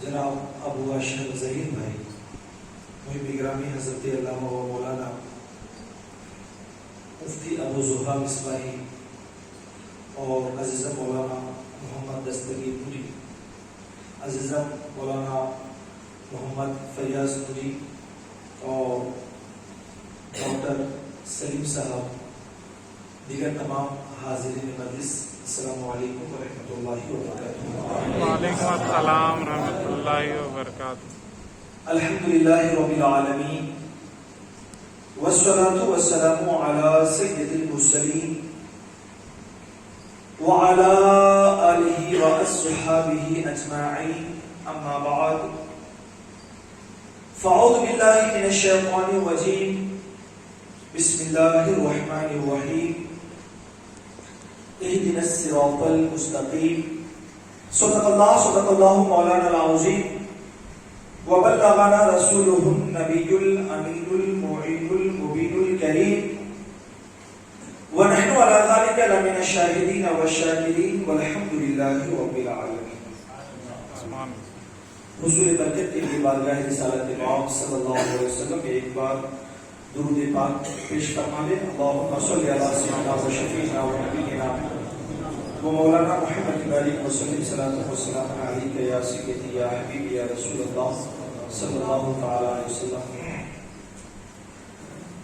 جناب ابو اشرف ظہیر بھائی، محب گرامی حضرت علامہ و مولانا مفتی ابو زہرا مصباحی اور عزیزم مولانا محمد دستگیر پوری، عزیزم مولانا محمد فیاض پوری اور ڈاکٹر سلیم صاحب، دیگر تمام حاضرین مجلس، السلام علیکم ورحمۃ اللہ وبرکاتہ۔ وعلیکم السلام ورحمۃ اللہ وبرکاتہ۔ الحمدللہ رب العالمین والصلاة والسلام علی سید المرسلین وعلی آلہ واصحابہ اجمعین، اما بعد فاعوذ باللہ من الشیطان الرجیم، بسم اللہ الرحمن الرحیم، اهدنا الصراط المستقیم، صدق اللہ مولانا العظیم، وبلغنا رسوله النبی الامین المعین المبین الکریم، ونحن على ذلك لمن الشاہدین والشاکرین، والحمد للہ رب العالمین۔ حضور برکت کے لیے بارگاہ رسالت پاک صلی اللہ علیہ وسلم میں ایک بار درود پاک پیش فرما لیں۔ اللہم صلی علی سیدنا و شفیعنا و نبینا و مولانا محمد علیہ وسلم، صلاۃ و سلام علیک یا سیدی یا حبیبی یا رسول اللہ صلی اللہ تعالی علیہ وسلم۔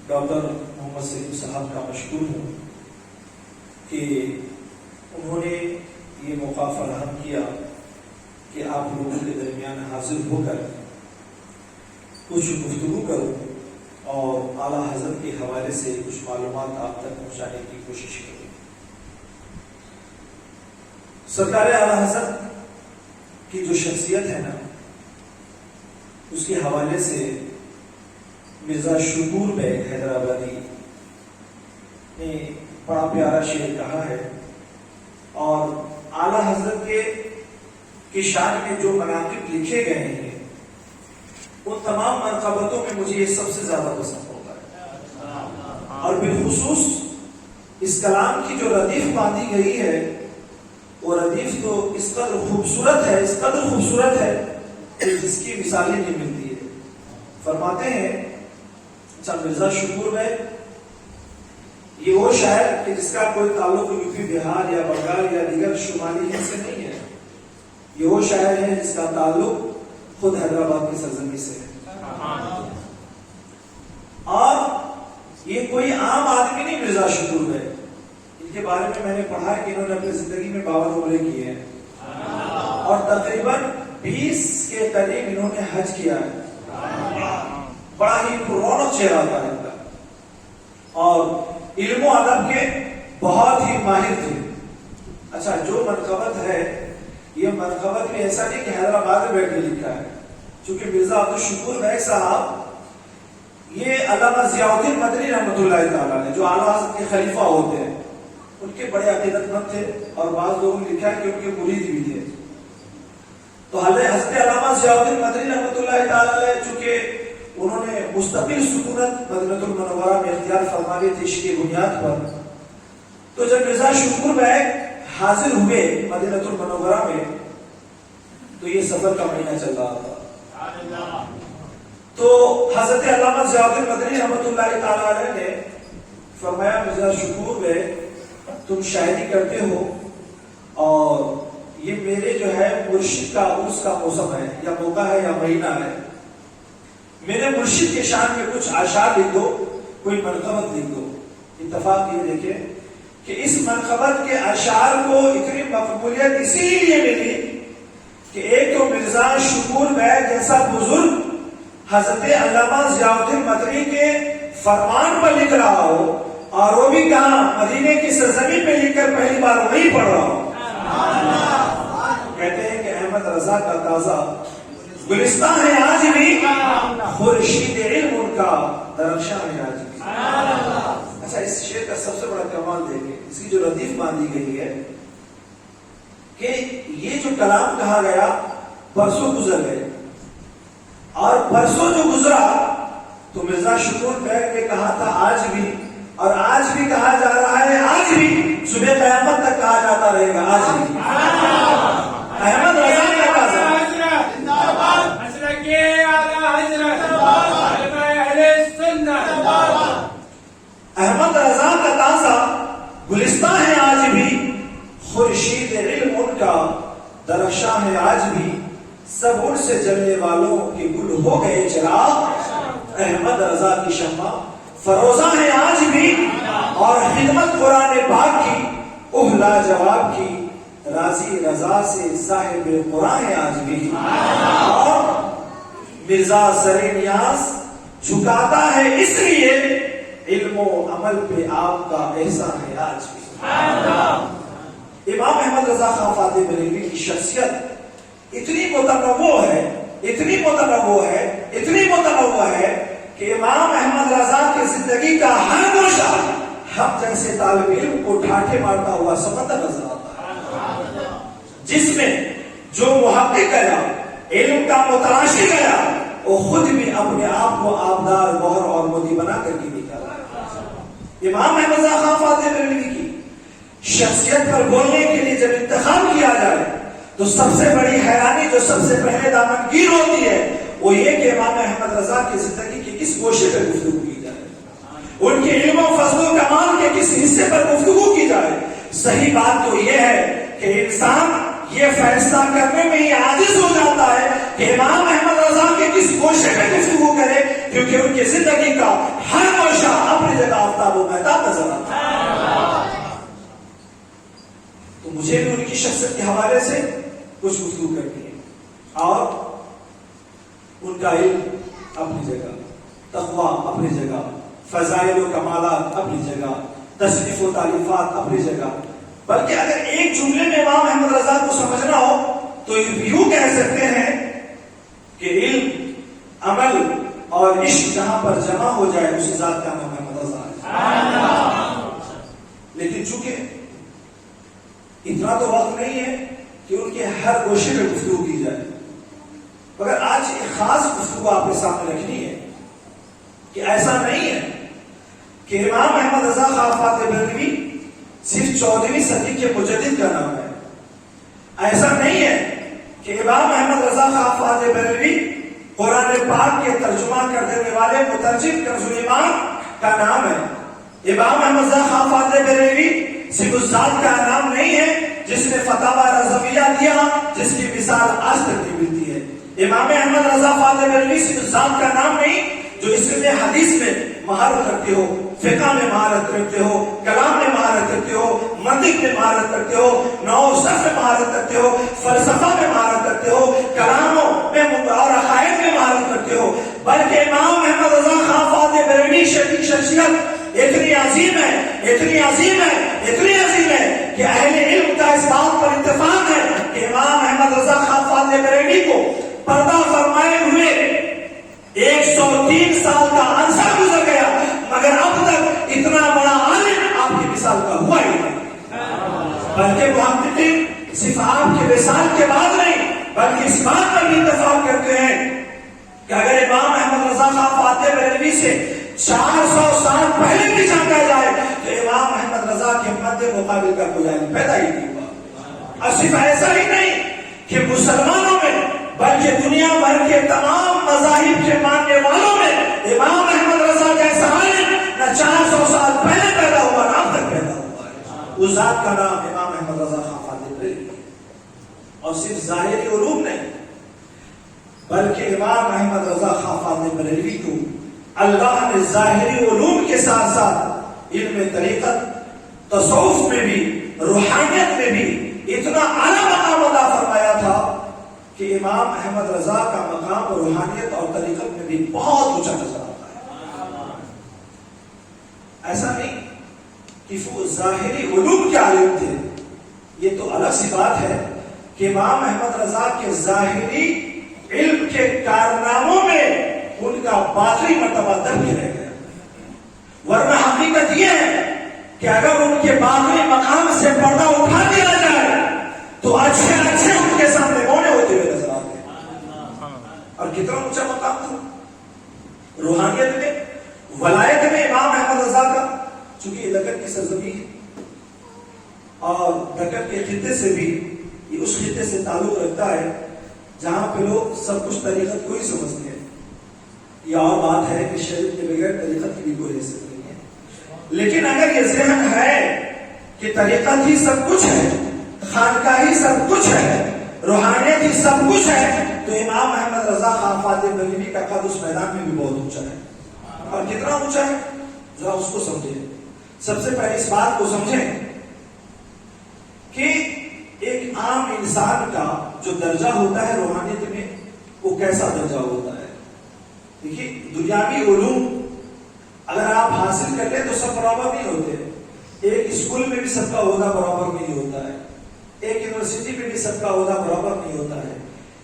ڈاکٹر محمد سلیم صاحب کا مشکور ہوں کہ انہوں نے یہ موقع فراہم کیا کہ آپ لوگوں کے درمیان حاضر ہو کر کچھ گفتگو کروں اور اعلیٰ حضرت کے حوالے سے کچھ معلومات آپ تک پہنچانے کی کوشش کروں۔ سرکار اعلیٰ حضرت کی جو شخصیت ہے نا، اس کے حوالے سے مرزا شکور بیگ حیدرآبادی نے بڑا پیارا شعر کہا ہے، اور اعلیٰ حضرت کے شان میں جو مناقب لکھے گئے ہیں ان تمام منقبتوں میں مجھے یہ سب سے زیادہ پسند ہوتا ہے، اور بالخصوص اس کلام کی جو ردیف باندھی گئی ہے، وہ ردیف تو اس قدر خوبصورت ہے، اس قدر خوبصورت ہے کہ جس کی مثالیں نہیں ملتی ہے۔ فرماتے ہیں اچھا مرزا شکور ہے یہ وہ شاعر کہ جس کا کوئی تعلق یو پی بہار یا بنگال یا دیگر شمالی ہند سے نہیں ہے، یہ وہ شاعر ہے جس کا تعلق خود حیدرآباد کی سرزمین سے ہے، اور یہ کوئی عام آدمی نہیں مرزا شکور ہے۔ ان کے بارے میں نے پڑھا کہ انہوں نے اپنی زندگی میں 52 عمرے کیے ہیں، اور تقریباً 20 کے قریب انہوں نے حج کیا ہے۔ بڑا ہی رونق چہرہ تھا ان کا، اور علم و ادب کے بہت ہی ماہر تھے۔ اچھا جو منقبت ہے، یہ منقبت بھی ایسا نہیں کہ حیدرآباد میں بیٹھ کے لکھا ہے، چونکہ مرزا عبدالشکور بیگ صاحب یہ علامہ ضیاء الدین مدنی رحمۃ اللہ تعالیٰ نے جو اعلیٰ حضرت کے خلیفہ ہوتے ہیں ان کے بڑے عقیدت مند تھے، اور بعض لوگوں نے لکھا ہے کہ ان کے مرید بھی تھے۔ تو حضرت علامہ ضیاء الدین مدنی رحمۃ اللہ تعالیٰ نے چونکہ انہوں نے مستقل سکونت مدینہ المنورہ میں اختیار فرما لی تھی اس کی بنیاد پر، تو جب مرزا شکور بیگ حاضر ہوئے مدینہ المنورہ میں تو یہ سفر کا مہینہ چل رہا تھا، تو حضرت علامہ ضیاء الدین مدنی رحمۃ اللہ تعالی علیہ نے فرمایا مرزا شکور بیگ تم شاعری کرتے ہو، اور یہ میرے جو ہے مرشد کا عرس کا موسم ہے یا موقع ہے یا مہینہ ہے، میرے مرشد کے شان میں کچھ اشعار لکھ دو، کوئی منقبت لکھ دو۔ اتفاق یہ دیکھیں کہ اس منقبت کے اشعار کو اتنی مقبولیت اسی لیے ملی کہ ایک تو مرزا شکور بیگ جیسا بزرگ حضرت علامہ ضیاء الدین مدنی کے فرمان پر لکھ رہا ہو، اور وہ بھی کہاں مدینے کی سرزمین میں لکھ کر پہلی بار وہی پڑھ رہا ہو۔ کہتے ہیں کہ احمد رضا کا تازہ گلستان ہے آج بھی، خورشید علم ان کا درخشاں ہے آج بھی۔ اچھا اس شعر کا سب سے بڑا کمال دیکھیں، اس کی جو ردیف باندھی گئی ہے کہ یہ جو کلام کہا گیا برسوں گزر گئے، اور برسوں جو گزرا تو مرزا شکور بیگ نے کہا تھا آج بھی، اور آج بھی کہا جا رہا ہے، آج بھی صبح قیامت تک کہا جاتا رہے گا، آج بھی احمد رضا کا تازہ درخشاں ہے آج بھی سب ان سے جلنے والوں کے گل ہو گئے چراغ، احمد رضا کی شمع فروزاں ہے آج بھی، اور خدمت قرآن پاک کی اہلا جواب کی راضی رضا سے صاحب قرآن ہے آج بھی، اور مرزا سر نیاز جھکاتا ہے اس لیے علم و عمل پہ آپ کا احسان ہے آج بھی۔ امام احمد رضا خان فاتح بریلوی کی شخصیت اتنی متنوع ہے، اتنی متنوع ہے، اتنی متنوع ہے کہ امام احمد رضا کی زندگی کا ہر گوشہ ہم جیسے طالب علم کو ٹھاٹھے مارتا ہوا سمندر نظر آتا ہے، جس میں جو محقق گیا، علم کا متلاشی گیا، وہ خود بھی اپنے آپ کو آبدار، گوہر اور مودی بنا کر کے نکالا۔ امام احمد رضا خان فاتح بریلوی کی شخصیت پر بولنے کے لیے جب انتخاب کیا جائے تو سب سے بڑی حیرانی جو سب سے پہلے دامنگیر ہوتی ہے وہ یہ کہ امام احمد رضا کی زندگی کے کس گوشے پر گفتگو کی جائے، ان کے علم و فضل و کمال کے کس حصے پر گفتگو کی جائے۔ صحیح بات تو یہ ہے کہ انسان یہ فیصلہ کرنے میں ہی عاجز ہو جاتا ہے کہ امام احمد رضا کے کس گوشے پہ گفتگو کرے، کیونکہ ان کی زندگی کا ہر گوشہ اپنی جگہ آفتاب و مہتاب نظر آتا ہے۔ تو مجھے بھی ان کی شخصیت کے حوالے سے کچھ گفتگو کرنی ہے، اور ان کا علم اپنی جگہ، تقویٰ اپنی جگہ، فضائل و کمالات اپنی جگہ، تصنیف و تالیفات اپنی جگہ۔ بلکہ اگر ایک جملے میں امام احمد رضا کو سمجھنا ہو تو یوں کہہ سکتے ہیں کہ علم، عمل اور عشق جہاں پر جمع ہو جائے اسی ذات کا نام احمد رضا ہے۔ لیکن چونکہ اتنا تو وقت نہیں ہے کہ ان کے ہر گوشے میں گفتگو کی جائے، مگر آج ایک خاص گفتگو آپ کے سامنے رکھنی ہے کہ ایسا نہیں ہے کہ امام احمد رضا خان فاتح بریلوی صرف 14ویں صدی کے مجدد کا نام ہے، ایسا نہیں ہے کہ امام احمد رضا خان فاتح بریلوی قرآن پاک کے ترجمہ کر دینے والے مترجم کنز الایمان کا نام ہے۔ امام احمد رضا خان فاتح بریلوی صرف اس ذات کا نام نہیں ہے جس نے فتاوی رضویہ دیا، جس کی مثال آج تک نہیں ملتی ہے۔ امام احمد رضا فاتح بریلوی صرف اس ذات کا نام نہیں جو اس میں حدیث میں مہارت رکھتے ہو، فقہ میں مہارت رکھتے ہو، کلام میں مہارت رکھتے ہو، منطق میں مہارت رکھتے ہو، نحو صرف میں مہارت رکھتے ہو، فلسفہ میں مہارت رکھتے ہو، کلاموں میں اور عقائد میں مہارت رکھتے ہو، بلکہ امام احمد رضا خان فاتح بریلوی کی شخصیت اتنی عظیم ہے، اتنی عظیم ہے، اتنی عظیم ہے کہ اہل علم کا اس بات پر اتفاق ہے کہ امام احمد رضا خان فاتح بریلوی کو پردہ فرمائے ہوئے 103 سال کا عرصہ گزر گیا، مگر اب تک اتنا بڑا عالم آپ کی مثال کا ہوا ہی نہیں۔ بلکہ محققین صرف آپ کے وصال کے بعد نہیں بلکہ اس بات پر بھی اتفاق کرتے ہیں کہ اگر امام احمد رضا خان فاتح بریلوی سے 400 سال پہلے بھی جانتا جائے تو امام احمد رضا کے مد مقابل کا کوئی عالم پیدا ہی نہیں ہوا۔ اور صرف ایسا ہی نہیں کہ مسلمانوں میں بلکہ دنیا بھر کے تمام مذاہب کے ماننے والوں میں امام احمد رضا جیسا عالم نہ 400 سال پہلے پیدا ہوا نہ اب تک پیدا ہوا ہے۔ اس ذات کا نام امام احمد رضا خان فاتح بریلوی، اور صرف ظاہری علوم نہیں بلکہ امام احمد رضا خان فاتح بریلوی کو اللہ نے ظاہری علوم کے ساتھ ساتھ علم طریقت، تصوف میں بھی، روحانیت میں بھی اتنا اعلیٰ مقام عطا فرمایا تھا کہ امام احمد رضا کا مقام روحانیت اور طریقت میں بھی بہت اونچا نظر آتا ہے۔ ایسا نہیں کہ وہ ظاہری علوم کے عالم تھے، یہ تو الگ سی بات ہے کہ امام احمد رضا کے ظاہری علم کے کارناموں میں ان کا باطنی مرتبہ درج رہ گیا، ورنہ حقیقت یہ ہے کہ اگر ان کے باطنی مقام سے پردہ اٹھا دیا جائے تو اچھے اچھے ان کے سامنے مونے ہوتے ہوئے نظر آتے ہیں۔ اور کتنا اونچا مقام تھا روحانیت میں، ولایت میں امام احمد رضا کا، چونکہ یہ دکن کی سرزمین ہے اور دکن کے خطے سے بھی یہ اس خطے سے تعلق رکھتا ہے جہاں پہ لوگ سب کچھ طریقت کو ہی سمجھتے ہیں۔ یہ اور بات ہے کہ شریعت کے بغیر طریقت کی بھی کوئی حیثیت نہیں ہے، لیکن اگر یہ ذہن ہے کہ طریقت ہی سب کچھ ہے، خانقاہ ہی سب کچھ ہے، روحانیت ہی سب کچھ ہے، تو امام محمد رضا خان فاطمی بریلوی کا قد اس میدان میں بھی بہت اونچا ہے۔ اور کتنا اونچا ہے ذرا اس کو سمجھیں۔ سب سے پہلے اس بات کو سمجھیں کہ ایک عام انسان کا جو درجہ ہوتا ہے روحانیت میں وہ کیسا درجہ ہوتا ہے۔ دیکھیے دنیاوی علوم اگر آپ حاصل کر لیں تو سب برابر نہیں ہوتے، ایک اسکول میں بھی سب کا عہدہ برابر نہیں ہوتا ہے، ایک یونیورسٹی میں بھی سب کا عہدہ برابر نہیں ہوتا ہے،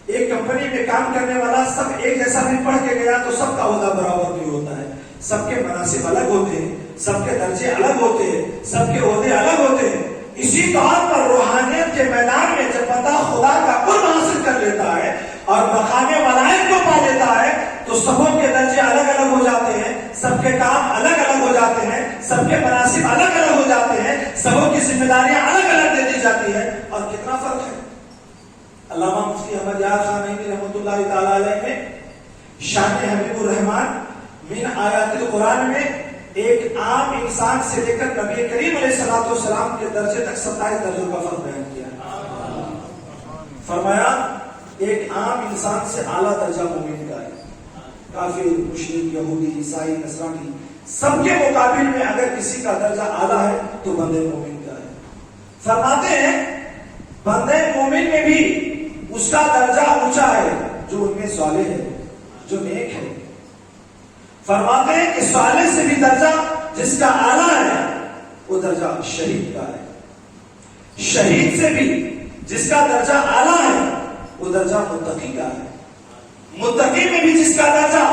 ایک کمپنی میں کام کرنے والا سب ایک جیسا بھی پڑھ کے گیا تو سب کا عہدہ برابر نہیں ہوتا ہے، سب کے مناصب الگ ہوتے ہیں، سب کے درجے الگ ہوتے ہیں، سب کے عہدے الگ ہوتے ہیں۔ اسی طور پر روحانیت کے میدان میں جب بندہ خدا کا قرب حاصل کر لیتا ہے اور مقام ولایت کو پا لیتا ہے تو سبوں کے درجے الگ الگ ہو جاتے ہیں، سب کے کام الگ الگ ہو جاتے ہیں، سب کے مناصب الگ الگ ہو جاتے ہیں، سبوں کی ذمہ داریاں الگ الگ دے دی جاتی ہے۔ اور کتنا فرق ہے۔ علامہ مفتی احمد یار خان نعیمی رحمۃ اللہ تعالی علیہ نے شان حبیب الرحمان من آیات القرآن میں ایک عام انسان سے لے کر نبی کریم علیہ الصلوۃ والسلام کے درجے تک 27 درجوں کا فرق بیان کیا ہے۔ فرمایا ایک عام انسان سے اعلیٰ درجہ مومن کا ہے، کافر، مشرک، یہودی، عیسائی، نصرانی سب کے مقابل میں اگر کسی کا درجہ اعلیٰ ہے تو بندے مومن کا ہے۔ فرماتے ہیں بندے مومن میں بھی اس کا درجہ اونچا ہے جو ان میں صالح ہے، جو نیک ہے۔ فرماتے ہیں کہ صالح سے بھی درجہ جس کا اعلیٰ ہے وہ درجہ شہید کا ہے، شہید سے بھی جس کا درجہ اعلیٰ ہے وہ درجہ متقی کا ہے، متقی میں بھی جس کا درجہ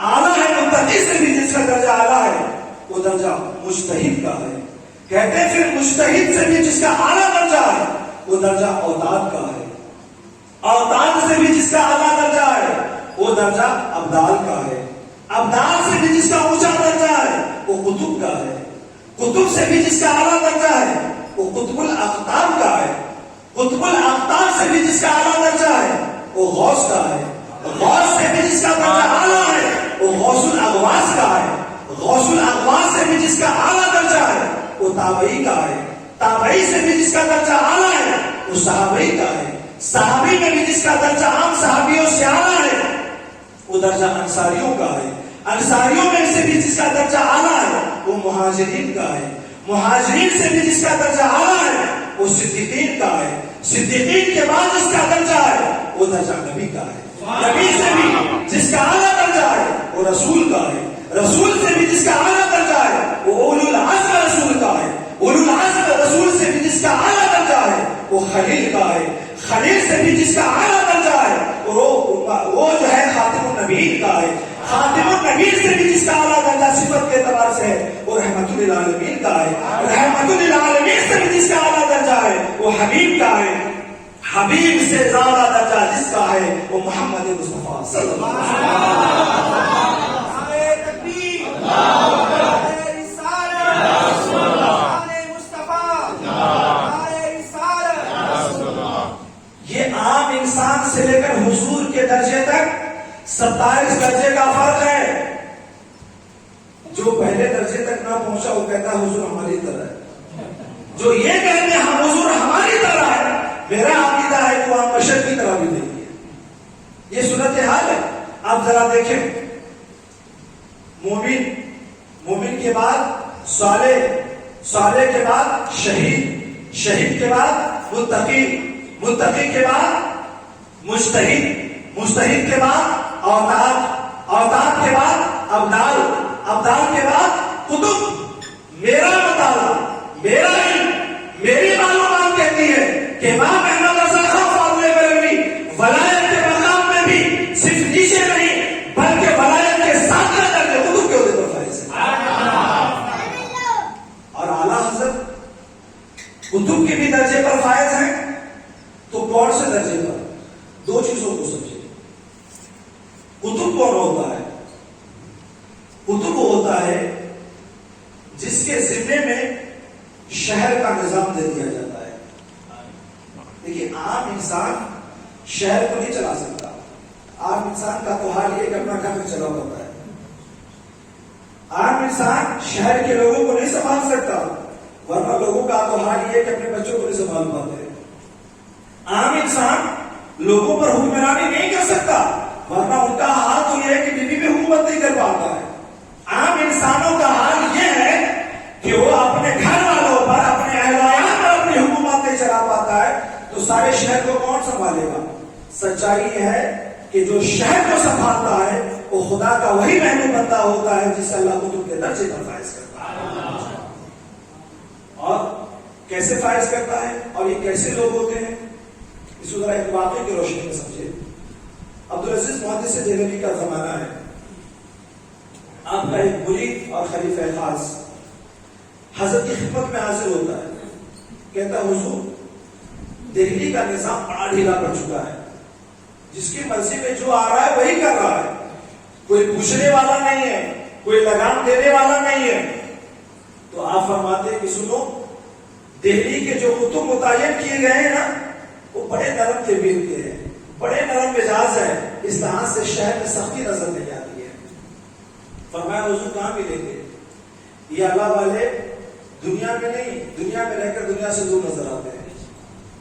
اعلیٰ ہے، متقی سے بھی جس کا درجہ اعلیٰ ہے وہ درجہ مجتہد کا ہے۔ کہتے ہیں پھر مجتہد سے بھی جس کا اعلیٰ درجہ ہے وہ درجہ اوتاد کا ہے، اوتاد سے بھی جس کا اعلیٰ درجہ ہے وہ درجہ ابدال کا ہے، ابدال سے بھی جس کا اونچا درجہ ہے وہ قطب کا ہے، قطب سے بھی جس کا اعلیٰ درجہ ہے وہ قطب الاقطاب کا ہے، قطب الاقطاب سے بھی جس کا اعلیٰ درجہ ہے وہ غوث کا ہے، غوث سے بھی جس کا درجہ اعلیٰ ہے وہ غوث الاغواث کا ہے، غوث الاغواث سے بھی جس کا اعلیٰ درجہ ہے وہ تابعی کا ہے، تابعی سے بھی جس کا درجہ اعلیٰ ہے وہ صحابی کا ہے، صحابی میں بھی جس کا درجہ عام صحابیوں سے اعلیٰ ہے وہ درجہ انصاریوں کا ہے، انصاریوں میں سے بھی جس کا درجہ اعلیٰ ہے وہ مہاجرین کا ہے، مہاجرین سے بھی جس کا درجہ اعلیٰ ہے وہ صدیقین کا ہے، صدیقین کے بعد جس کا درجہ ہے وہ درجہ نبی کا ہے، نبی سے بھی جس کا اعلیٰ درجہ ہے وہ رسول کا ہے، رسول سے بھی جس کا اعلیٰ درجہ ہے وہ اولو العزم رسول کا ہے، اولو العزم رسول سے بھی جس کا اعلیٰ درجہ ہے وہ خلیل کا ہے، خلیل سے بھی جس کا اعلیٰ درجہ ہے وہ جو ہے خاتم النبیین کا ہے، خاتم النبیین سے بھی جس کا اعلیٰ درجہ صفت کے اعتبار سے ہے وہ رحمت للعالمین کا ہے، رحمت للعالمین سے بھی جس کا اعلیٰ درجہ ہے وہ حبیب کا ہے، حبیب سے زیادہ درجہ جس کا ہے وہ محمد مصطفیٰ صلی اللہ علیہ وسلم۔ یہ عام انسان سے لے کر حضور کے درجے تک 27 درجے کا فرق ہے۔ جو پہلے درجے تک نہ پہنچا وہ کہتا ہے حضور ہماری طرح ہے، جو یہ کہتے ہیں ہم حضور ہماری طرح ہے، میرا عقیدہ ہے کہ وہ آپ بشر کی طرح بھی نہیں ہے۔ یہ صورتحال ہے۔ آپ ذرا دیکھیں، مومن کے بعد صالح، صالح کے بعد شہید، شہید کے بعد متقی، متقی کے بعد مجتہد، مجتہد کے بعد اوتاد، اوتاد کے بعد ابدال، ابدال کے بعد قطب۔ میرا مطالعہ، میرا علم، میری معلومات کہتی ہے کہ امام احمد رضا خان فاضل بریلوی ولایت کے مقام میں بھی صرف نیچے نہیں بلکہ ولایت کے ساتھ درجے قطب کے عہدے پر فائز ہیں، اور اعلیٰ حضرت قطب کے بھی درجے پر فائز ہیں۔ تو کون سے درجے پر؟ دو چیزوں کو سمجھے۔ قطب کون ہوتا ہے؟ قطب ہوتا ہے جس کے ذمے میں شہر کا نظام دے دیا جاتا ہے۔ دیکھیے عام انسان شہر کو نہیں چلا سکتا، عام انسان کا تو حال یہ کہ اپنا گھر میں چلا ہوتا ہے، عام انسان شہر کے لوگوں کو نہیں سنبھال سکتا، ورنہ لوگوں کا تو حال یہ کہ اپنے بچوں کو نہیں سنبھال پاتے۔ عام انسان لوگوں پر حکمرانی نہیں کر سکتا، ورنہ ان کا حال تو یہ ہے کہ بیوی پہ حکومت نہیں کر پاتا ہے۔ عام انسانوں کا حال یہ ہے کہ وہ اپنے گھر والوں پر، اپنے اہل عیال پر اپنی حکومت نہیں چلا پاتا ہے، تو سارے شہر کو کون سنبھالے گا؟ سچائی یہ ہے کہ جو شہر کو سنبھالتا ہے وہ خدا کا وہی محبوب بندہ ہوتا ہے جس سے اللہ کو تم کے درجے پر فائز کرتا ہے۔ اور کیسے فائز کرتا ہے اور یہ کیسے لوگ ہوتے ہیں، اس کو ذرا ایک واقعے کی روشنی میں سمجھے۔ عبدالعزیز محدث دہلوی کا زمانہ ہے، آپ کا ایک مرید اور خلیفہ خاص حضرت کی خدمت میں حاضر ہوتا ہے، کہتا حضور دہلی کا نظام بڑا ڈھیلا پڑ چکا ہے، جس کی مرضی میں جو آ رہا ہے وہی کر رہا ہے، کوئی پوچھنے والا نہیں ہے، کوئی لگام دینے والا نہیں ہے۔ تو آپ فرماتے ہیں کہ سنو، دہلی کے جو قطب متعین کیے گئے ہیں نا، وہ بڑے نرم طبیعت کے ہیں، بڑے نرم مزاج ہے، اس لحاظ سے شہر میں سختی نظر نہیں آتی ہے۔ فرمایا حضور کہاں ملیں گے؟ یہ اللہ والے دنیا میں نہیں، دنیا میں رہ کر دنیا سے دور نظر آتے ہیں۔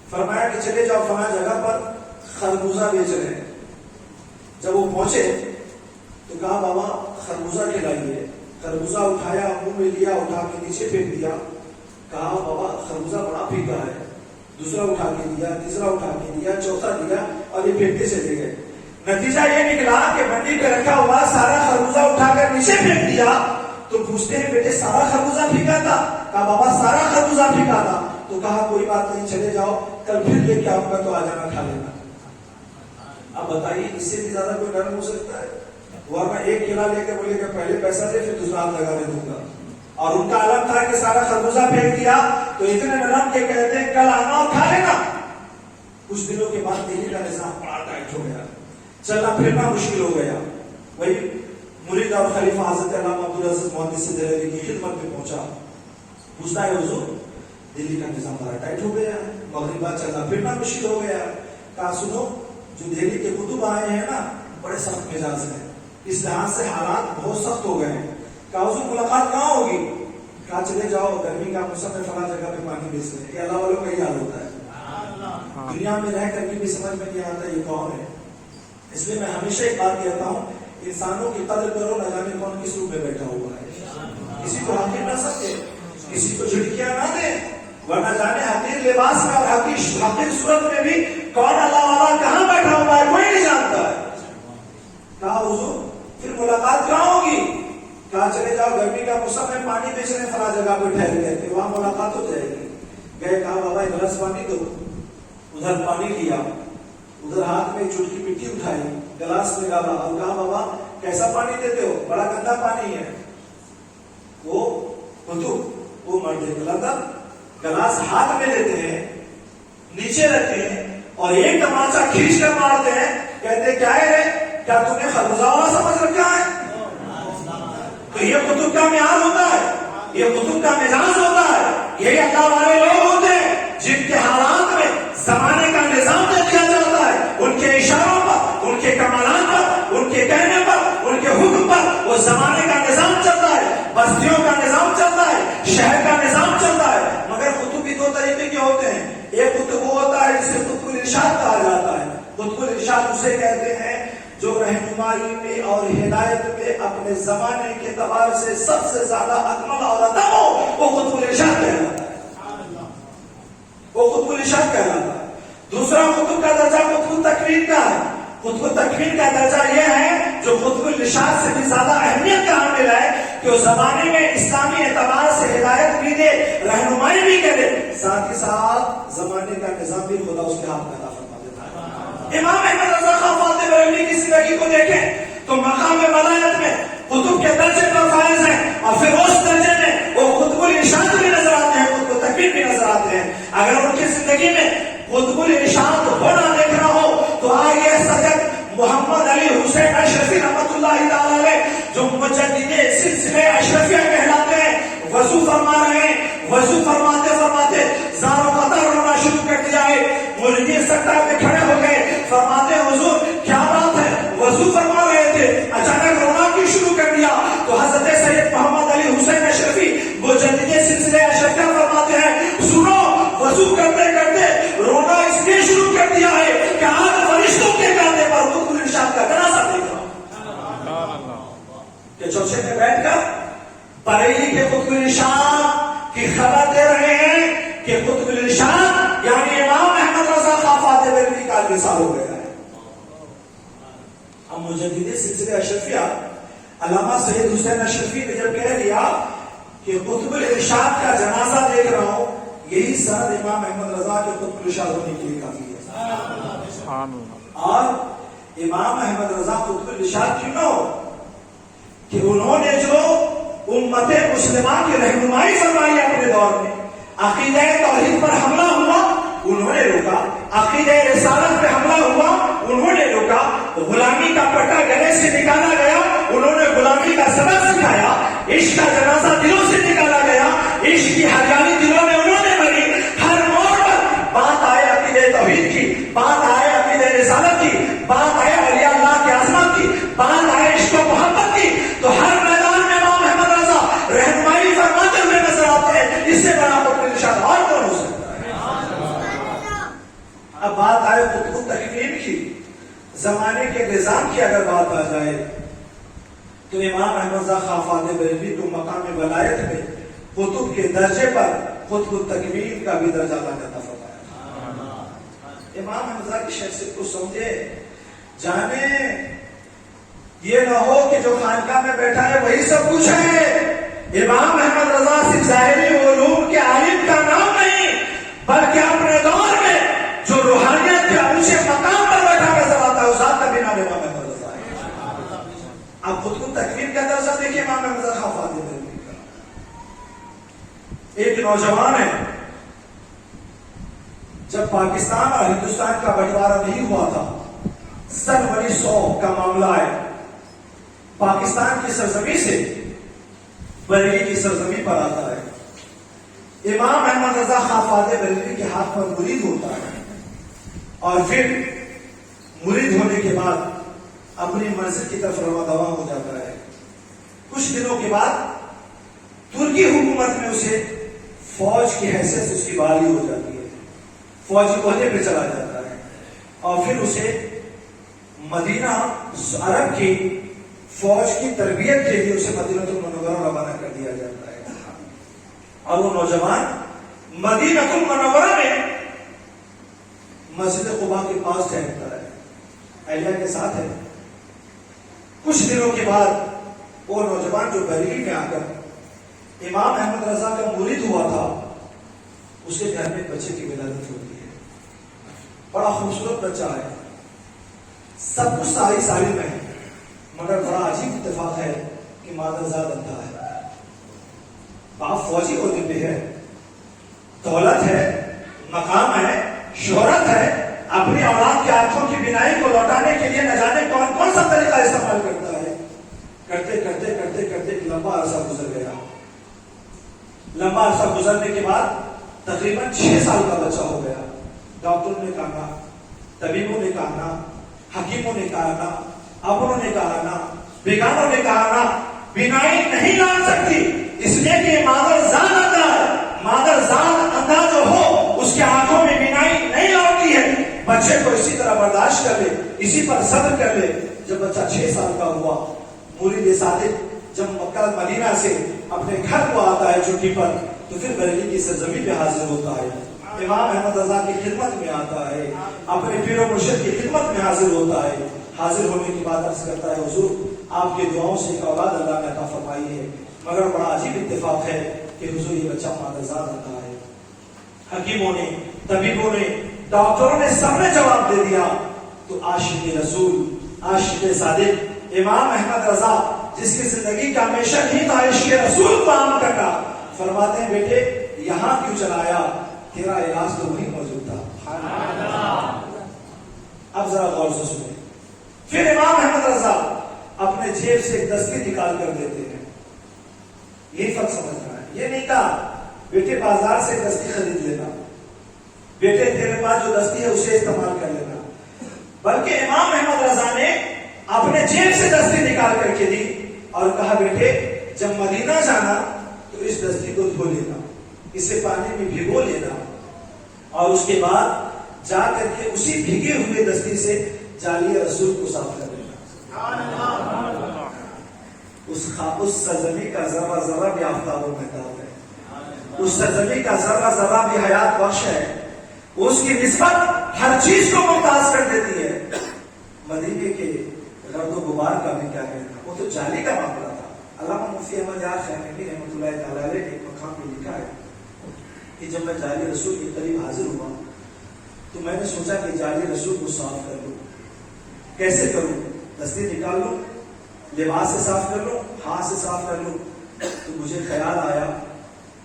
فرمایا کہ چلے جاؤ فلاں جگہ پر خربوزہ بیچ رہے ہیں۔ جب وہ پہنچے تو کہا بابا خربوزہ کھلائیے۔ خربوزہ اٹھایا، منہ میں لیا، اٹھا کے نیچے پھینک دیا۔ کہا بابا خربوزہ بڑا پھیکا ہے۔ دوسرا اٹھا کے دیا، تیسرا اٹھا کے دیا، چوتھا دیا، اور یہ پھینکتے چلے گئے۔ نتیجہ یہ نکلا کہ منڈی پہ رکھا ہوا سارا خربوزہ اٹھا کر نیچے پھینک دیا۔ تو پوچھتے ہیں بیٹے سارا خربوزہ پھینکا تھا؟ کہا بابا سارا خربوزہ پھینکا تھا۔ تو کہا کوئی بات نہیں، چلے جاؤ، کل پھر لے کے آؤں گا تو آ جانا کھا لینا۔ اب بتائیے اس سے بھی زیادہ کوئی نرم ہو سکتا ہے؟ ورنہ ایک کیلا لے کے بولے کہ پہلے پیسہ دے پھر دوسرا ہاتھ لگا دے دوں گا، اور ان کا علم تھا کہ سارا خربوزہ پھینک دیا تو اتنے نرم کے کہتے ہیں کل آنا اور کھا لینا۔ کچھ دنوں کے بعد دہلی کا نظام بڑا ٹائٹ ہو گیا، چلنا پھرنا مشکل ہو گیا۔ وہی مرید اور خلیفہ حضرت علامہ عبدالعزیز محدث دہلوی کی خدمت میں پہنچا، پوچھتا ہے حضور دہلی کا نظام بڑا ٹائٹ ہو گیا ہے، مغرب بعد چلنا پھرنا مشکل ہو گیا ہے۔ کہا سنو، جو دہلی کے قطب آئے ہیں نا بڑے سخت مزاج ہیں، اس لحاظ سے حالات بہت سخت ہو گئے ہیں۔ کہا حضور ملاقات کہاں ہوگی؟ کہا چلے جاؤ گرمی کا موسم ہے، فلاں جگہ پہ پانی بیچ رہے ہیں۔ یہ اللہ والوں کا ہی حال ہوتا ہے، دنیا میں رہ کر کے بھی سمجھ میں نہیں آتا یہ کون ہے۔ اس لیے میں ہمیشہ ایک بات کہتا ہوں، انسانوں کی قدر کرو، نہ جانے کون کس روپ میں بیٹھا ہوا ہے۔ کسی کو حقیر نہ سمجھے، کسی کو جھڑکیاں نہ دے، ورنہ جانے حقیر لباس میں اور حقیر صورت میں بھی کون اللہ والا کہاں بیٹھا ہوا ہے کوئی نہیں جانتا ہے۔ کہا حضور پھر ملاقات کہاں ہوگی؟ کہا چلے جاؤ گرمی کا موسم ہے، پانی بیچنے فلاں جگہ پہ ٹھہر گئے تھے، وہاں ملاقات ہو جائے گی۔ گئے، کہا بابا ایک گلاس پانی دو، ادھر پانی لیا، ادھر ہاتھ میں چٹکی مٹی اٹھائی، گلاس میں ڈالا اور کہا بابا کیسا پانی دیتے ہو؟ بڑا گندا پانی ہے۔ وہ مرد گلا گلاس ہاتھ میں لیتے ہیں، نیچے رکھتے ہیں اور ایک تماچا کھینچ کر مارتے ہیں، کہتے کیا ہے، کیا تم نے خربوزہ والا سمجھ رکھا ہے؟ تو یہ قطب کا معیار ہوتا ہے، یہ قطب کا مزاج ہوتا ہے، یہی اللہ والے لوگ ہوتے ہیں جن کے حالات میں زمانے کا نظام دیا جاتا ہے، ان کے اشاروں پر، ان کے کمالات پر، ان کے کہنے پر، ان کے حکم پر وہ زمانے کا نظام چلتا ہے، بستیوں کا نظام چلتا ہے، شہر کا نظام چلتا ہے۔ مگر قطب بھی دو طریقے کے ہوتے ہیں، ایک قطب وہ ہوتا ہے جسے قطب الارشاد کہا جاتا ہے۔ قطب الارشاد اسے کہتے ہیں جو رہنمائی میں اور ہدایت میں اپنے زمانے کے اعتبار سے سب سے زیادہ اکمل اور ادم ہو، وہ قطب الارشاد کہلاتا ہے، وہ قطب الارشاد کہلاتا ہے۔ دوسرا قطب کا درجہ قطب التکوین کا ہے۔ قطب التکوین کا درجہ یہ ہے جو قطب الارشاد سے بھی زیادہ اہمیت کا حامل ہے کہ اس زمانے میں اسلامی اعتبار سے ہدایت بھی دے، رہنمائی بھی کرے، ساتھ ہی ساتھ زمانے کا نظام بھی خدا اس کے ہاتھ میں عطا فرما دیتا ہے۔ امام احمد رضا خان فاطمی بریلوی کی زندگی کو دیکھیں تو مقام ولایت میں قطب کے درجے پر فائز ہیں، اور پھر اس درجے میں وہ قطب الارشاد بھی نظر آتے ہیں، قطب التکوین بھی نظر آتے ہیں۔ اگر ان کی زندگی میں قطب الارشاد ہونا دیکھنا ہو تو آئیے سید محمد علی حسین اشرفی رحمۃ اللہ تعالی علیہ جو مجدد سلسلے اشرفیہ کہلاتے ہیں، وضو فرما رہے ہیں، وضو فرماتے فرماتے زاروں قطر رونا شروع کر دیا ہے، مولوی سکتا پہ کھڑے ہو گئے، فرماتے حضور کیا بات ہے، وضو فرما رہے تھے اچانک رونا کیوں شروع کر دیا؟ تو حضرت سید محمد علی حسین اشرفی مجدد سلسلے اشرفیہ فرماتے ہیں سنو، وضو کرتے کرتے رونا اس لیے شروع کر دیا ہے کہ آج وصال ہو گیا ہے۔ اب مجدد سلسلہ اشرفیہ علامہ سید حسین اشرفی نے جب کہہ دیا کہ قطب الارشاد کا جنازہ دیکھ رہا ہوں، یہی سند امام احمد رضا کے قطب الارشاد ہونے کے لیے کافی ہے۔ اور امام احمد رضا قطب الارشاد کیوں نہ ہو کہ انہوں نے جو امت مسلمہ کی رہنمائی فرمائی اپنے دور میں، عقیدہ توحید پر حملہ ہوا انہوں نے روکا، عقیدہ رسالت پہ حملہ ہوا انہوں نے روکا، غلامی کا پٹا گلے سے نکالا گیا انہوں نے غلامی کا سبق سکھایا، عشق کا جنازہ دلوں سے نکالا گیا، عشق کی ہریالی دلوں میں انہوں نے بھری، ہر موڑ پر بات آئے عقیدہ توحید کی، بات آئے عقیدہ رسالت کی، بات آئے اولیاء اللہ کی عظمت کی، بات آئے عشق و محبت کی، تو ہر میدان میں امام احمد رضا رہنمائی فرماتے ہوئے نظر آتے ہیں۔ اس سے بڑا قطب الارشاد اور کون ہو سکتا ہے؟ اب بات آئے قطب تکوین کی، زمانے کے نظام کی اگر بات آ جائے تو امام احمد رضا خافاد بریلوی کو مقام ولایت میں قطب کے درجے پر قطب التکوین کا بھی درجہ اللہ نے عطا فرمایا۔ امام احمد رضا کی شخصیت کو سمجھے، جانے یہ نہ ہو کہ جو خانقاہ میں بیٹھا ہے وہی سب کچھ ہے۔ امام احمد رضا صرف ظاہری علوم کے عالم کا نام نہیں بلکہ اپنے دور میں جو روحانیت کے اونچے مقام پر بیٹھا نظر آتا ہے اس ذات کا بھی نام امام احمد رضا ہے۔ آپ خود کو تکوین کا درجہ دیکھیں امام احمد رضا خافاد بریلوی کا۔ ایک نوجوان ہے، جب پاکستان اور ہندوستان کا بٹوارا نہیں ہوا تھا، سن 1900 کا معاملہ ہے، پاکستان کی سرزمین سے بریلی کی سرزمین پر آتا ہے، امام احمد رضا خافاد بریلوی کے ہاتھ پر مرید ہوتا ہے، اور پھر مرید ہونے کے بعد اپنی منزل کی طرف رواں دواں ہو جاتا ہے۔ کچھ دنوں کے بعد ترکی حکومت میں اسے فوج کی حیثیت سے اس کی بحالی ہو جاتی ہے، فوجی عہدے پہ چلا جاتا ہے، اور پھر اسے مدینہ عرب کی فوج کی تربیت کے لیے اسے مدینہ المنورہ روانہ کر دیا جاتا ہے، اور وہ نوجوان مدینہ المنورہ میں مسجد قباء کے پاس ٹھہرتا ہے، اہلیہ کے ساتھ ہے۔ کچھ دنوں کے بعد وہ نوجوان جو بریلی میں آ کر امام احمد رضا کا مرید ہوا تھا، اسے گھر میں بچے کی ولادت ہوتی ہے، بڑا خوبصورت بچہ ہے، سب کچھ ساری میں ہے، مگر بڑا عجیب اتفاق ہے کہ مادر زاد اندھا ہے، باپ فوجی عہدے پہ ہے، دولت ہے، مقام ہے، شہرت ہے، اپنی اولاد کی آنکھوں کی بینائی کو لوٹانے کے لیے نہ جانے کون کون سا طریقہ استعمال کرتا ہے، کرتے کرتے کرتے کرتے ایک لمبا عرصہ گزر گیا۔ لمبا عرصہ گزرنے کے بعد تقریباً 6 سال کا بچہ ہو گیا۔ ڈاکٹر نے کہا، طبیبوں نے کہا، حکیموں نے کہا، اپنوں نے کہا، بیگانوں نے کہا، بینائی نہیں لا سکتی، اس لیے کہ مادر زاد اندھا ہے، مادر زاد اندھا جو ہو اس کے آنکھوں میں بینائی نہیں لوٹتی ہے، بچے کو اسی طرح برداشت کر لے، اسی پر صبر کر لے۔ جب بچہ 6 سال کا ہوا، مرید صادق جب مکہ مدینہ سے اپنے گھر کو آتا ہے چھٹی پر، تو پھر بریلی کی سرزمین پہ حاضر ہوتا ہے، امام احمد رضا کی خدمت میں آتا ہے، اپنے پیر و مرشد کی خدمت میں حاضر ہوتا ہے۔ حاضر ہونے کے بعد عرض کرتا ہے، حضور آپ کے دعاؤں سے ایک اولاد اللہ نے عطا فرمائی ہے، مگر بڑا عجیب اتفاق ہے کہ حضور یہ بچہ مادر زاد اندھا ہے۔ حکیموں نے، طبیبوں نے، ڈاکٹروں نے سب نے جواب دے دیا، تو عاشق رسول، عاشق صادق امام احمد رضا جس کی زندگی کا میشن ہی تھا عشق رسول کو عام کرنا، فرماتے ہیں بیٹے یہاں کیوں چلایا، تیرا علاج تو وہیں موجود تھا۔ اب ذرا غور سے سنیں۔ پھر امام احمد رضا اپنے جیب سے ایک دستی نکال کر دیتے ہیں، یہی فرق سمجھنا ہے۔ یہ نہیں کہا بیٹے بازار سے دستی خرید لینا، بیٹے تیرے پاس جو دستی ہے اسے استعمال کر لینا، بلکہ امام احمد رضا نے اپنے جیب سے دستی نکال کر کے دی اور کہا بیٹے جب مدینہ جانا تو اس دستی کو دھو لینا، اسے پانی میں بھگو لینا، اور اس کے بعد جا کر کے اسی بھیگے ہوئے دستی سے جالی رسول کو صاف کر لینا۔ اس سرزمین کا ذرہ ذرہ بھی آفتاب و مہتاب ہے، اس سرزمین کا ذرہ ذرہ بھی حیات بخش ہے، اس کی نسبت ہر چیز کو ممتاز کر دیتی ہے. مدینے کے گرد و غبار کا بھی کیا کہنا، وہ تو جالی کا معاملہ تھا. علامہ مفتی احمد یار خیمینی رحمۃ اللہ تعالی علیہ نے ایک مقام پہ لکھا ہے کہ جب میں جعلی رسول کے قریب حاضر ہوا تو میں نے سوچا کہ جعلی رسول کو صاف کر لوں. کیسے کروں؟ دستی نکال لوں، لباس سے صاف کر لوں، ہاتھ سے صاف کر لوں. تو مجھے خیال آیا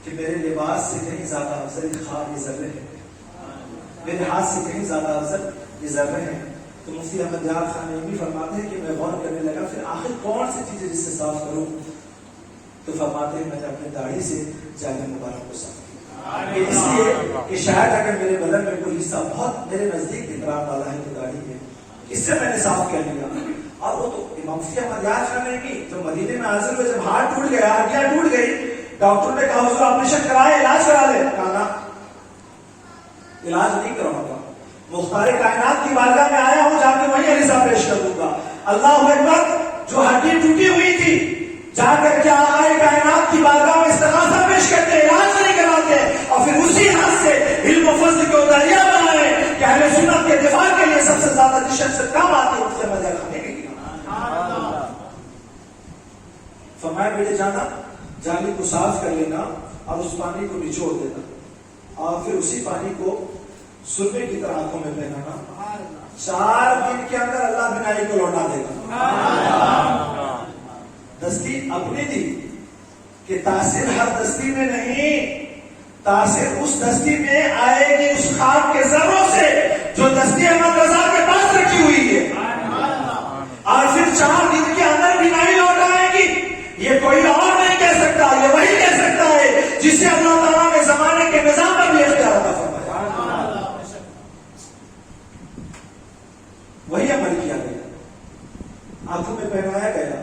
کہ میرے لباس سے کہیں زیادہ افضل یہ ذرے ہیں، میرے ہاتھ سے کہیں زیادہ افضل یہ ذرے ہیں. تو مفتی احمد یار خیمینی فرماتے ہیں کہ میں غور کرنے لگا پھر آخر کون سی چیز ہے جس سے صاف کروں. تو فرماتے ہیں میں نے اپنی داڑھی سے جعلی مبارک کو صاف کیا، اس لیے کہ شاید اگر میرے بدن میں کوئی حصہ بہت میرے نزدیک ٹکرانے والا ہے تو داڑھی ہے، اس سے میں نے صاف کر لیا. اور وہ تو امام مفتی احمد یار خیمینی جو مدینے میں حاضر ہوئے، جب ہاتھ ٹوٹ گیا، ہڈیاں ٹوٹ گئی، ڈاکٹر نے کہا حضور آپریشن کرائے، علاج کرا لے. کہا نا، علاج نہیں کراؤں گا، مختار کائنات کی بارگاہ میں آیا ہوں، جا کے وہیں عریضہ پیش کر دوں گا. اللہ اکبر. جو ہڈی ٹوٹی ہوئی تھی جا کر کے آقا کائنات کی بارگاہ میں استغاثہ پیش کرتے، علاج نہیں کراتے، اور پھر اسی ہاتھ سے علم و فضل کو دریا بنائے کہ اہل سنت کے دفاع کے لیے سب سے زیادہ جس شخص سے کام آتی ہے اس سے مزہ کھانے کی. فرمایا بیٹے جانا، جعلی کو صاف کر لینا اور اس پانی کو نچوڑ دینا، اور پھر اسی پانی کو سرمے کی طرح آنکھوں میں پہنانا. 4 دن کے اندر اللہ بینائی کو لوٹا دے گا. دستی اپنی دی کہ تاثیر ہر دستی میں نہیں، تاثیر اس دستی میں آئے گی اس خاک کے ذروں سے جو دستی احمد رضا کے پاس رکھی ہوئی ہے، اور پھر 4 دن کے اندر بینائی لوٹ آئے گی. یہ کوئی اور نہیں کہہ سکتا، یہ وہی کہہ سکتا ہے جسے اللہ تعالیٰ نے زمانے کے نظام پر بھی اختیار عطا فرمایا. وہی عمل کیا گیا، آنکھوں میں پہنایا گیا.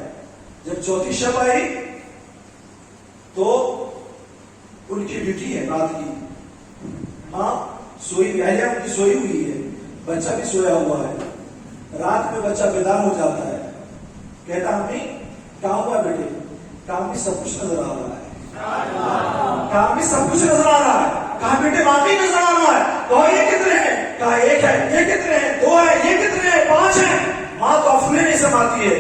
جب 4تھی شب آئی تو ان کی ڈیوٹی ہے رات کی، ماں سوئی بھی، اہلیہ ان کی سوئی ہوئی ہے، بچہ بھی سویا ہوا ہے. رات میں بچہ بیدار ہو جاتا ہے، کہتا امی کہاں ہوا بیٹے؟ کہاں بھی سب کچھ نظر آ رہا ہے، کہاں بھی سب کچھ نظر آ رہا ہے. کہاں بیٹے واقعی نظر آ رہا ہے؟ تو یہ کتنے ہیں؟ کہا 1 ہے. یہ کتنے ہیں؟ 2 ہے. یہ کتنے ہیں؟ 5 ہیں. ماں تو افسوس نہیں سماتی ہے،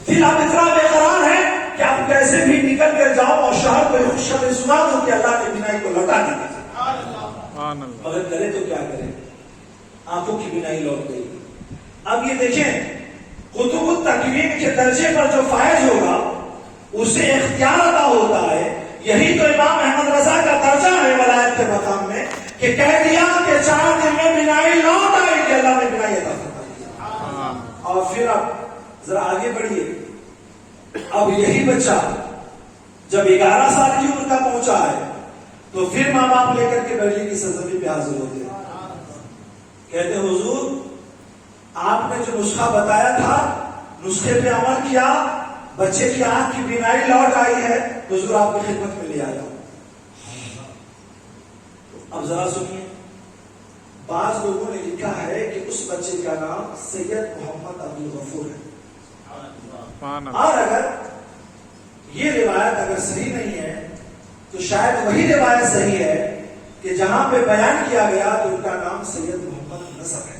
دل اب اتنا بے قرار ہے کہ اب کیسے بھی نکل کر جاؤ اور شوہر کو خوشخبری سنا دو کہ اللہ نے بینائی کو لوٹا دیا. مگر کرے تو کیا کرے، آنکھوں کی بینائی لوٹ گئی. اب یہ دیکھیں قطب التکوین کے درجے پر جو فائز ہوگا اسے اختیار عطا ہوتا ہے. یہی تو امام احمد رضا کا درجہ ہے ولایت کے مقام میں کہ کہہ دیا کہ 4 دن میں بینائی لوٹ آئے گی، اللہ نے بینائی عطا فرمائی. اور پھر اب ذرا آگے بڑھیے. اب یہی بچہ جب 11 سال کی عمر کا پہنچا ہے تو پھر ماں باپ لے کر کے بیٹی کی سرزمین پہ حاضر ہوتے ہیں. کہتے حضور آپ نے جو نسخہ بتایا تھا نسخے پہ عمل کیا، بچے کی آنکھ کی بینائی لوٹ آئی ہے، حضور آپ کی خدمت میں لے آیا. اب ذرا سنیے، بعض لوگوں نے لکھا ہے کہ اس بچے کا نام سید محمد عبدالغفور ہے. اور اگر یہ روایت اگر صحیح نہیں ہے تو شاید وہی روایت صحیح ہے کہ جہاں پہ بیان کیا گیا تو ان کا نام سید محمد نصر ہے.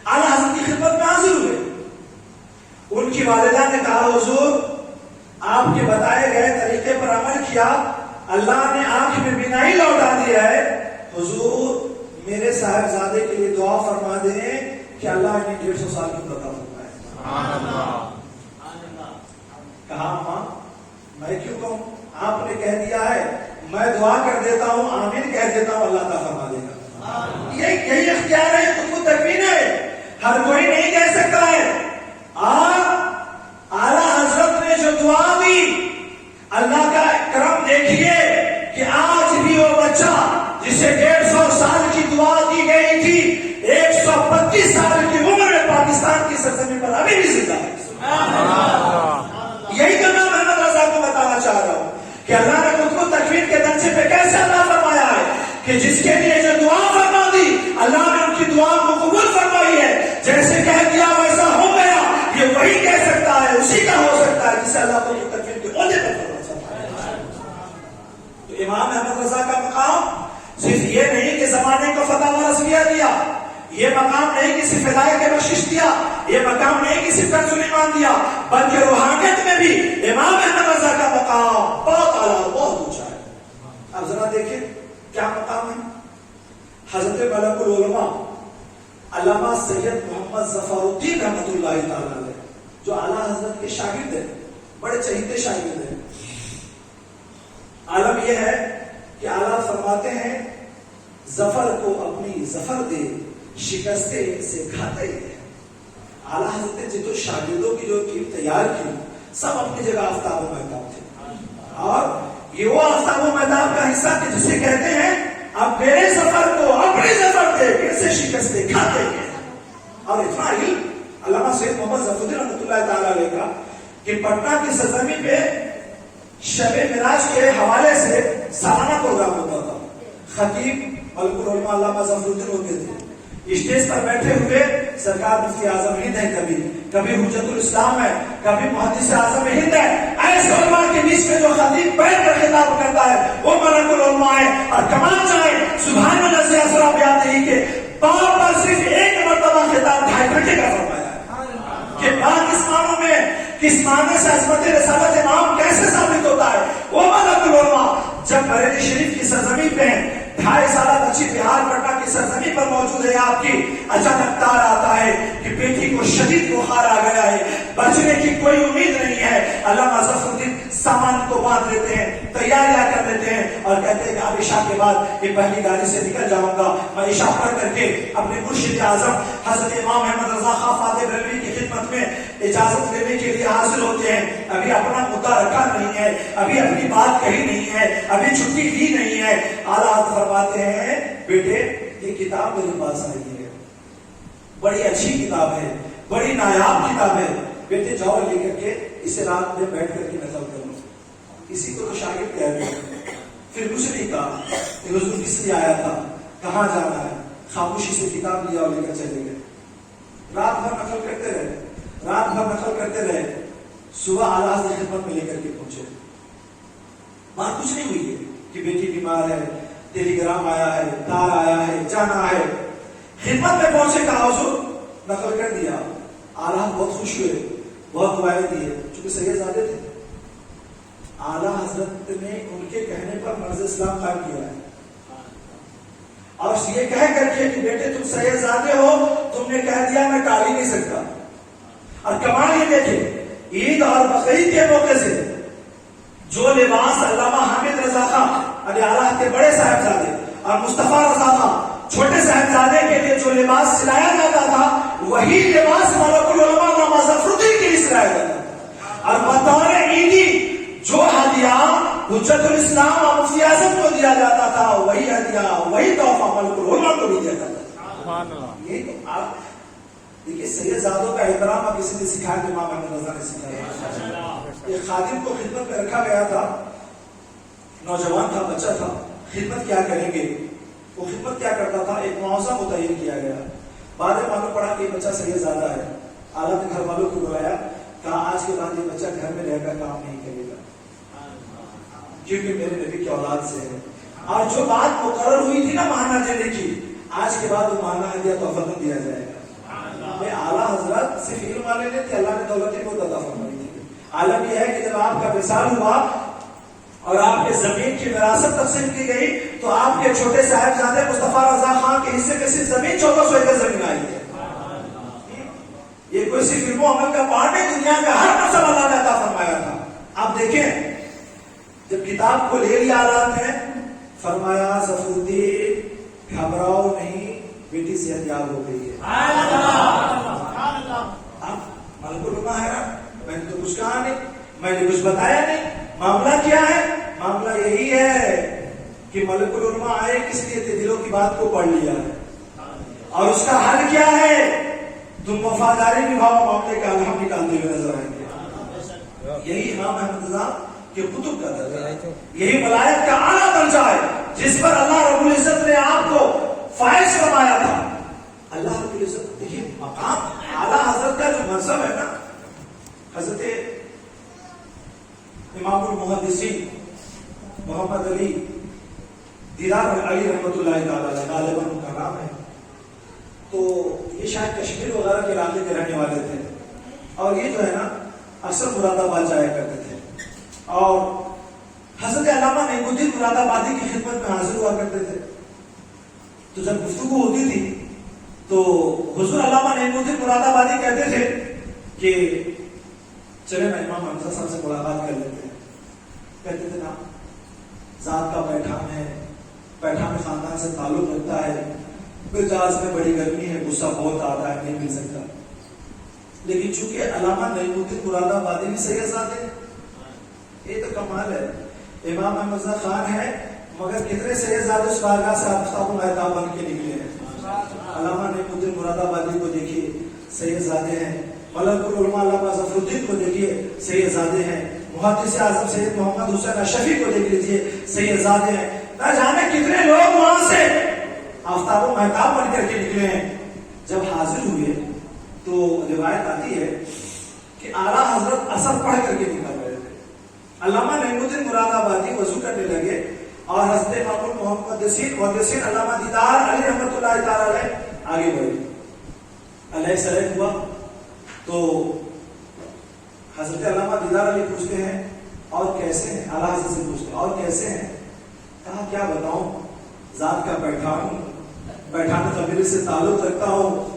اعلیٰ حضرت کی خدمت میں حاضر ہوئے. ان کی والدہ نے کہا حضور آپ کے بتائے گئے طریقے پر عمل کیا، اللہ نے آنکھ میں بینائی لوٹا دیا ہے. حضور میرے صاحبزادے کے لیے دعا فرما دیں کہ اللہ انہیں 150 سال کی عمر عطا فرمائے. کہا ماں میں کیوں کہوں، آپ نے کہہ دیا ہے، میں دعا کر دیتا ہوں، آمین کہہ دیتا ہوں، اللہ تعالیٰ فرما دے گا. یہی اختیار ہے، خود کو تکوین ہے، ہر کوئی نہیں کہہ سکتا ہے. اعلیٰ حضرت نے جو دعا دی، اللہ کا کرم دیکھیے کہ آج بھی وہ بچہ جسے 150 سال کی دعا دی گئی تھی 132 سال کی عمر میں پاکستان کی سرزمین پر ابھی بھی زندہ ہے. یہی تو میں محمد رضا کو بتانا چاہ رہا ہوں کہ اللہ نے خود کو تکوین کے درجے پہ کیسے عطا فرمایا ہے کہ جس کے لیے جو دعا فرما دی اللہ نے ان کی دعا کو قبول فرمائی ہے. جیسے کہہ دیا ویسا ہو گیا. یہ وہی کہہ سکتا ہے، اسی کا ہو سکتا ہے جسے اللہ کو تکوین کے عہدے پر فرما سکتا ہے. تو امام احمد رضا کا مقام صرف یہ نہیں کہ زمانے کو فتح و رضویہ دیا. یہ مقام نہیں کہ صرف ہدایت کے بخشش دیا, یہ مقام نہیں کہ صرف کنز ایمان دیا, بلکہ روحانیت میں بھی امام احمد رضا کا مقام بہت اعلیٰ, بہت اونچا ہے. اب ذرا دیکھیں کیا مقام ہے. حضرت ملک العلماء علامہ سید محمد ظفر الدین رحمۃ اللہ تعالی علیہ, جو اعلیٰ حضرت کے شاگرد ہیں, بڑے چہیتے شاگرد ہیں. عالم یہ ہے کہ اعلیٰ فرماتے ہیں ظفر کو اپنی ظفر دے, شکستے سے کھاتے ہیں. اعلیٰ حضرت نے جو شاگردوں کی جو ٹیم تیار کی, سب اپنی جگہ آفتاب و مہتاب تھے, اور یہ وہ آفتاب و مہتاب کا حصہ تھے جسے کہتے ہیں اب میرے ظفر کو اپنی ظفر دے, پھر سے شکستے کھاتے ہیں. اور اتنا علم علامہ سید محمد ظفر الدین رحمۃ اللہ تعالی علیہ کا کہ پٹنہ کی سرزمین پہ شب معراج کے حوالے سے سالانہ پروگرام ہوتا تھا. خطیب ملک العلماء علامہ ظفر الدین ہوتے تھے. اسٹیج پر بیٹھے ہوئے سرکار مفتی اعظم ہند ہے, کبھی حجت الاسلام ہے, کبھی محدث اعظم ہند ہے. ایسے علماء کے بیچ میں جو خطیب بیٹھ کر خطاب کرتا ہے وہ ملک العلماء ہے. اور کمان چاہے سبحان اللہ سے اسرا بیات ہی کے بار بار صرف ایک مرتبہ خطاب 2.5 گھنٹے کا فرمایا ہے کہ بعد اس معنوں میں کس معنی سے عظمت رسالت امام کیسے ثابت ہوتا ہے. وہ ملک العلماء جب بریلی شریف کی سرزمین پہ ہیں, 2.5 سالہ بچی بہار پٹنہ کی سرزمین پر موجود ہے آپ کی, اچانک تار آتا ہے کہ بیٹی کو شدید بخار آ گیا ہے, بچنے کی کوئی امید نہیں ہے. علامہ ظفر الدین سامان کو باندھ لیتے ہیں, تیاریاں کر لیتے ہیں اور کہتے ہیں کہ اب عشاء کے بعد یہ پہلی گاڑی سے نکل جاؤں گا. میں عشاء پڑھ کر کے اپنے مرشد اعظم حضرت امام احمد رضا خان فاتح بریلوی کی خدمت میں اجازت لینے کے لیے حاضر ہوتے ہیں. ابھی اپنا مدعا رکھا نہیں ہے, ابھی اپنی بات کہی نہیں ہے, ابھی چھٹی لی نہیں ہے. اعلیٰ فرماتے ہیں بیٹے یہ کتاب میرے پاس آئی ہے, بڑی اچھی کتاب ہے, بڑی نایاب کتاب ہے, بیٹے جاؤ لے کر کے اسے رات میں بیٹھ کر کے نقل کر لو. کسی کو تو شاگرد کہہ رہے. پھر کچھ نہیں کہا کہ حضور کس لیے آیا تھا, کہاں جانا ہے, خاموشی سے کتاب لیا اور لے کر چلے گئے. رات بھر نقل کرتے رہے, رات بھر نقل کرتے رہے. صبح اعلیٰ حضرت خدمت میں لے کر کے پہنچے. بات کچھ نہیں ہوئی ہے کہ بیٹی بیمار ہے, ٹیلی گرام آیا ہے, تار آیا ہے, جانا ہے. خدمت میں پہنچے, کہا حضور نقل کر دیا. اعلیٰ بہت خوش ہوئے, بہت دعائیں دیے, چونکہ سید زادے تھے. اعلیٰ حضرت نے ان کے کہنے پر مرض اسلام قائم کیا ہے, اور یہ کہہ کر کے کہ بیٹے تم سید زادے ہو, تم نے کہہ دیا میں ٹال ہی نہیں سکتا. اور کمال یہ دیکھیں, عید اور بقرعید کے موقع سے جو لباس علامہ حامد رضا خان علی اعلیٰ کے بڑے صاحبزادے اور مصطفیٰ رضا خان چھوٹے صاحبزادے کے لیے جو لباس سلایا جاتا تھا, وہی لباس ملک العلماء علامہ ظفر الدین کے لیے سلایا جاتا تھا. اور بطور عیدی جو ہدیہ حجت الاسلام اور مفتی اعظم کو دیا جاتا تھا, وہی ہدیہ, وہی تحفہ ملک العلماء کو بھی دیا جاتا تھا. یہ تو آپ دیکھیے سید زادوں کا احترام اب کسی نے سکھایا کہ امام احمد رضا نے سکھایا. ایک خادم کو خدمت میں رکھا گیا تھا, نوجوان تھا, بچہ تھا, خدمت کیا کریں گے. وہ خدمت کیا کرتا تھا, ایک معاوضہ متعین کیا گیا. بعد میں معلوم پڑا کہ یہ بچہ سید زادہ ہے. اعلیٰ نے گھر والوں کو بلایا, کہا آج کے بعد یہ بچہ گھر میں رہ کر کام نہیں کرے گا, کیونکہ میرے نبی کی اولاد سے ہے. اور جو بات مقرر ہوئی تھی نا مہانہ دینے کی, آج کے بعد وہ مہانہ دیا تو فتح دیا جائے گا. اعلیٰ حضرت صرف علم والے نہیں تھے, اللہ نے دولت کو عطا فرمائی تھی. عالم یہ ہے کہ جب آپ کا وصال ہوا اور آپ کے زمین کی وراثت تقسیم کی گئی, تو آپ کے چھوٹے صاحبزادے مصطفیٰ رضا خان کے حصے میں صرف زمین 1400 ایکڑ زمین آئی ہے. یہ کوئی صرف علم و عمل کا پارٹ ہے, دنیا کا ہر مسئلہ اللہ نے عطا فرمایا تھا. آپ دیکھیں جب کتاب کو لے لیا اعلیٰ نے, فرمایا ظفر الدین گھبراؤ نہیں, بیٹی صحت یاب ہو گئی ہے. ملک العلماء ہے نا, میں نے تو کچھ کہا نہیں, میں نے کچھ بتایا نہیں. معاملہ کیا ہے, معاملہ یہی ہے کہ ملک العلماء آئے کس لیے تھے, دلوں کی بات کو پڑھ لیا ہے, اور اس کا حل کیا ہے, تم وفاداری نبھاؤ, معاملے کا الحم نکالتے ہوئے نظر آئیں گے. یہی امام احمد رضا کے کتب کا درجہ ہے, یہی ولایت کا اعلیٰ درجہ ہے جس پر اللہ رب العزت نے آپ کو فائز فرمایا تھا. اللہ رب العزت دیکھیے مقام اعلیٰ حضرت کا جو منصب ہے نا, حضرت امام المحدثین محمد علی دیدار علی رحمۃ اللہ تعالی علیہ غالباً ان کا نام ہے. تو یہ شاید کشمیر وغیرہ کے علاقے کے رہنے والے تھے اور یہ جو ہے نا اکثر مراد آباد جایا کرتے تھے اور حضرت علامہ نعیم الدین مراد آبادی کی خدمت میں حاضر ہوا کرتے تھے. تو جب گفتگو ہوتی تھی تو حضور علامہ نعیم الدین مراد آبادی کہتے تھے کہ چلے نا امام حمزہ صاحب سے ملاقات کر لیتے ہیں. کہتے تھے نا ذات کا پیٹھان ہے, پیٹھان خاندان سے تعلق رکھتا ہے, مزاج میں بڑی گرمی ہے, غصہ بہت آتا ہے, نہیں مل سکتا. لیکن چونکہ علامہ نعیم الدین مراد آبادی بھی سید ذات ہے, یہ تو کمال ہے. امام احمد رضا خان ہے مگر کتنے سید ذات اس بارگاہ سے آفتاب و مہتاب بن کے نکلے ہیں. علامہ نعیم الدین مراد آبادی کو دیکھیے سید زادے ہیں, ملک العلماء علامہ ظفر الدین کو دیکھیے سید زادے ہیں, محدث اعظم سید محمد حسین اشرفی کو دیکھ لیجیے سید زادے ہیں. نہ جانے کتنے لوگ وہاں سے آفتاب و مہتاب بن کر کے نکلے ہیں. جب حاضر ہوئے تو روایت آتی ہے کہ اعلیٰ حضرت اثر پڑھ کر کے نکل رہے تھے. علامہ نعیم الدین مراد آبادی وضو کرنے لگے اور حضرت امام محدثین علامہ دیدار علی رحمۃ اللہ تعالی علیہ آگے بڑھے. علیہ السلام ہوا تو حضرت علامہ دیدار علی پوچھتے ہیں اور کیسے ہیں, اعلیٰ حضرت سے پوچھتے ہیں اور کیسے ہیں. کہا کیا بتاؤں, ذات کا بیٹھان ہوں, بیٹھان قبیلے سے تعلق رکھتا ہوں,